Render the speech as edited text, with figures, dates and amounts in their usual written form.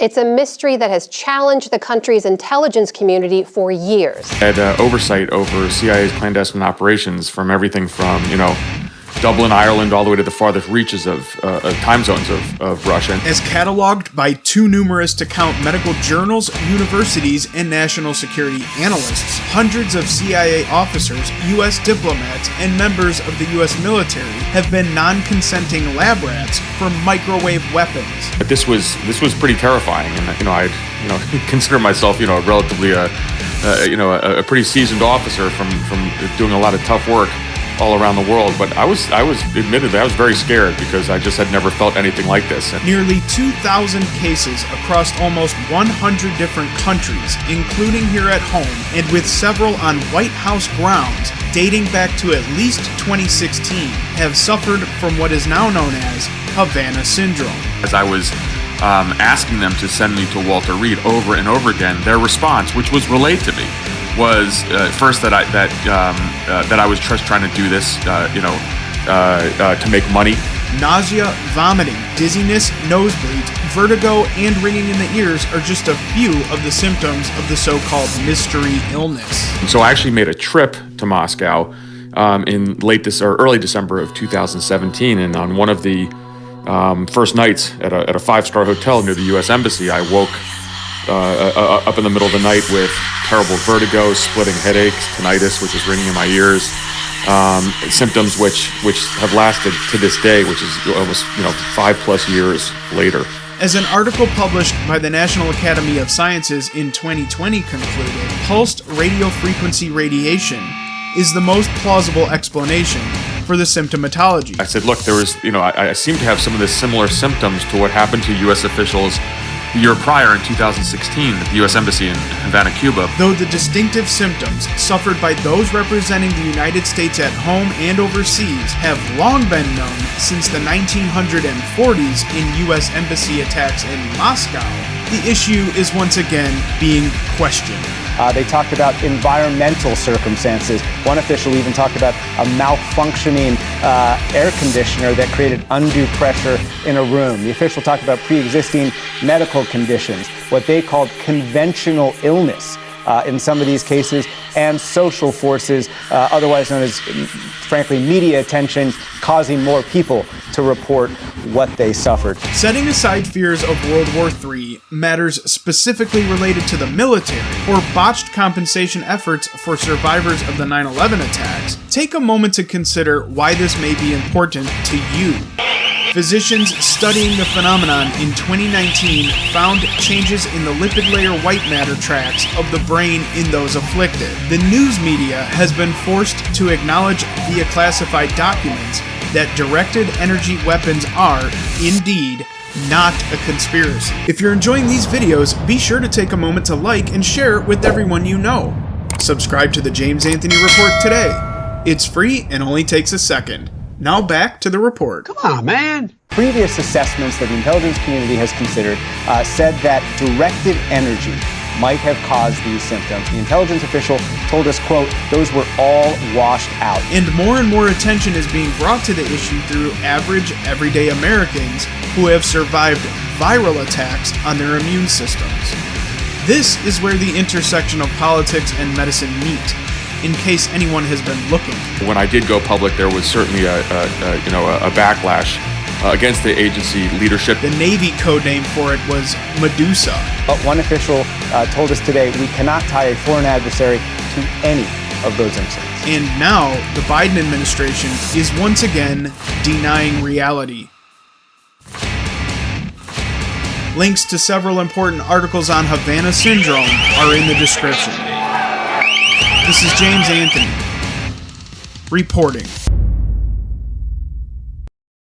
It's a mystery that has challenged the country's intelligence community for years. Had oversight over CIA's clandestine operations from everything from, Dublin, Ireland, all the way to the farthest reaches of time zones of Russia. As cataloged by too numerous to count medical journals, universities, and national security analysts, hundreds of CIA officers, U.S. diplomats, and members of the U.S. military have been non-consenting lab rats for microwave weapons. But this was pretty terrifying, and I'd consider myself relatively a pretty seasoned officer from doing a lot of tough work all around the world, but I was very scared because I just had never felt anything like this. Nearly 2,000 cases across almost 100 different countries, including here at home, and with several on White House grounds dating back to at least 2016, have suffered from what is now known as Havana Syndrome. As I was asking them to send me to Walter Reed over and over again, their response, which was relayed to me, was first that I was just trying to do this, to make money. Nausea, vomiting, dizziness, nosebleeds, vertigo, and ringing in the ears are just a few of the symptoms of the so-called mystery illness. And so I actually made a trip to Moscow in early December of 2017, and on one of the first nights at a five-star hotel near the U.S. Embassy, I woke up in the middle of the night with terrible vertigo, splitting headaches, tinnitus, which is ringing in my ears, symptoms which have lasted to this day, which is almost 5+ years later. As an article published by the National Academy of Sciences in 2020 concluded, pulsed radiofrequency radiation is the most plausible explanation for the symptomatology. I said, look, there was, I seem to have some of the similar symptoms to what happened to U.S. officials the year prior in 2016 at the U.S. Embassy in Havana, Cuba. Though the distinctive symptoms suffered by those representing the United States at home and overseas have long been known since the 1940s in U.S. Embassy attacks in Moscow, the issue is once again being questioned. They talked about environmental circumstances. One official even talked about a malfunctioning air conditioner that created undue pressure in a room. The official talked about pre-existing medical conditions, what they called conventional illness in some of these cases, and social forces, otherwise known as, frankly, media attention, causing more people to report what they suffered. Setting aside fears of World War III, matters specifically related to the military, or botched compensation efforts for survivors of the 9/11 attacks, take a moment to consider why this may be important to you. Physicians studying the phenomenon in 2019 found changes in the lipid layer white matter tracts of the brain in those afflicted. The news media has been forced to acknowledge via classified documents that directed energy weapons are, indeed, not a conspiracy. If you're enjoying these videos, be sure to take a moment to like and share it with everyone you know. Subscribe to the James Anthony Report today. It's free and only takes a second. Now back to the report. Come on, man. Previous assessments that the intelligence community has considered said that directed energy might have caused these symptoms. The intelligence official told us, quote, those were all washed out. And more attention is being brought to the issue through average, everyday Americans who have survived viral attacks on their immune systems. This is where the intersection of politics and medicine meet, in case anyone has been looking. When I did go public, there was certainly a backlash against the agency leadership. The Navy codename for it was Medusa. But one official told us today we cannot tie a foreign adversary to any of those incidents. And now the Biden administration is once again denying reality. Links to several important articles on Havana Syndrome are in the description. This is James Anthony, reporting.